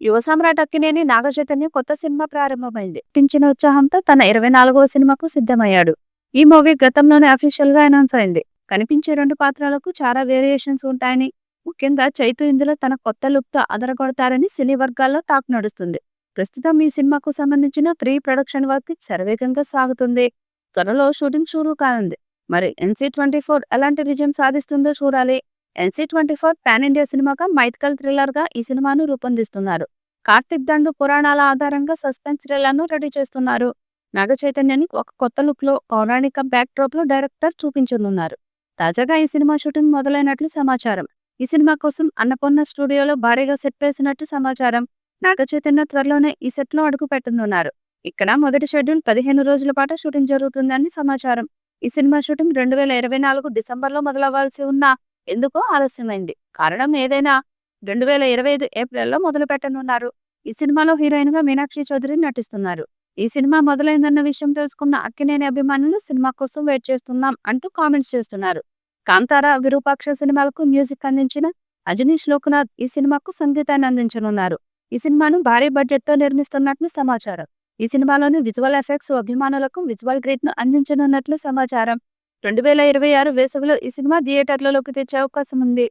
యువ సమ్రాట్ అక్కినేని నాగచైతన్య కొత్త సినిమా ప్రారంభమైంది. పించిన ఉత్సాహంతో తన 24వ సినిమాకు సిద్ధమయ్యాడు. ఈ మూవీ గతంలోనే అఫీషియల్ గా అనౌన్స్ అయింది. కనిపించే 2 పాత్రలకు చాలా వేరియేషన్స్ ఉంటాయని, ముఖ్యంగా చైతు ఇందులో తన కొత్త లుక్ తో అదరగొడతారని సినీ వర్గాల్లో టాక్ నడుస్తుంది. ప్రస్తుతం ఈ సినిమాకు సంబంధించిన ప్రీ ప్రొడక్షన్ వర్క్ శరవేగంగా సాగుతుంది. త్వరలో షూటింగ్ షురూ కానుంది. మరి NC24 ఎలాంటి విజయం సాధిస్తుందో చూడాలి. NC24 పాన్ ఇండియా సినిమాగా మైథికల్ థ్రిల్లర్ గా ఈ సినిమాను రూపొందిస్తున్నారు. కార్తిక్ దండు పురాణాల ఆధారంగా సస్పెన్స్ థ్రిల్లర్ ను రెడీ చేస్తున్నారు. నాగ చైతన్యని ఒక కొత్త లుక్ లో పౌరాణిక బ్యాక్ డ్రాప్ లో డైరెక్టర్ చూపించనున్నారు. తాజాగా ఈ సినిమా షూటింగ్ మొదలైనట్లు సమాచారం. ఈ సినిమా కోసం అన్నపూర్ణ స్టూడియోలో భారీగా సెట్ వేసినట్టు సమాచారం. నాగ చైతన్య త్వరలోనే ఈ సెట్ లో అడుగు పెట్టనున్నారు. ఇక్కడ మొదటి షెడ్యూల్ 15 రోజుల పాటు షూటింగ్ జరుగుతుందని సమాచారం. ఈ సినిమా షూటింగ్ 2024 డిసెంబర్లో మొదలవ్వాల్సి ఉన్నా ఎందుకో ఆలస్యమైంది. కారణం ఏదైనా 2025 ఏప్రిల్లో మొదలు పెట్టనున్నారు. ఈ సినిమాలో హీరోయిన్ గా మీనాక్షి చౌదరి నటిస్తున్నారు. ఈ సినిమా మొదలైందన్న విషయం తెలుసుకున్న అక్కినేని అభిమానులు సినిమా కోసం వెయిట్ చేస్తున్నాం అంటూ కామెంట్స్ చేస్తున్నారు. కాంతారా, విరూపాక్ష సినిమాలకు మ్యూజిక్ అందించిన అజనీష్ లోక్నాథ్ ఈ సినిమాకు సంగీతాన్ని అందించనున్నారు. ఈ సినిమాను భారీ బడ్జెట్ తో నిర్మిస్తున్నట్లు సమాచారం. ఈ సినిమాలోని విజువల్ ఎఫెక్ట్స్ అభిమానులకు విజువల్ గ్రేట్ ను అందించనున్నట్లు సమాచారం. 2026 వేసవిలో ఈ సినిమా థియేటర్లలోకి తెచ్చే అవకాశం ఉంది.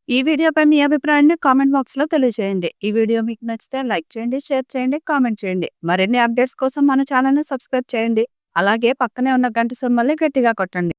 ఈ వీడియోపై మీ అభిప్రాయాన్ని కామెంట్ బాక్స్ లో తెలియజేయండి. ఈ వీడియో మీకు నచ్చితే లైక్ చేయండి, షేర్ చేయండి, కామెంట్ చేయండి. మరిన్ని అప్డేట్స్ కోసం మన ఛానల్ ని సబ్స్క్రైబ్ చేయండి. అలాగే పక్కనే ఉన్న గంట సింబల్ని గట్టిగా కొట్టండి.